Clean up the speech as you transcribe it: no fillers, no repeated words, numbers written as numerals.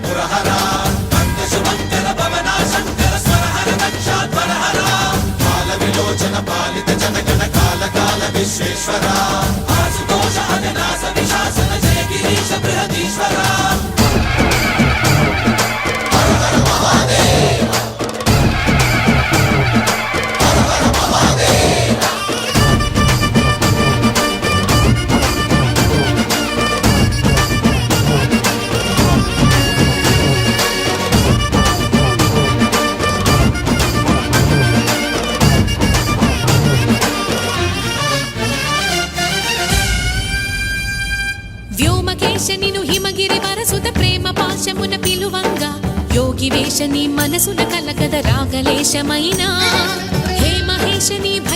పురహర మంగళ భవన శంకర స్వరహర దక్షాధ్వరహర కాల విలోచన పాలిత జనగణ కాల కాల విశ్వేశ్వర ఆశుతోష అవినాశ విశాసన జయ గిరీశ బృహదీశ్వర వ్యోమకేశనిను హిమగిరి వరసుత ప్రేమ పాశమున పిలువంగా యోగి వేషని మనసున కలకద రాగలేశమైనా హే మహేశని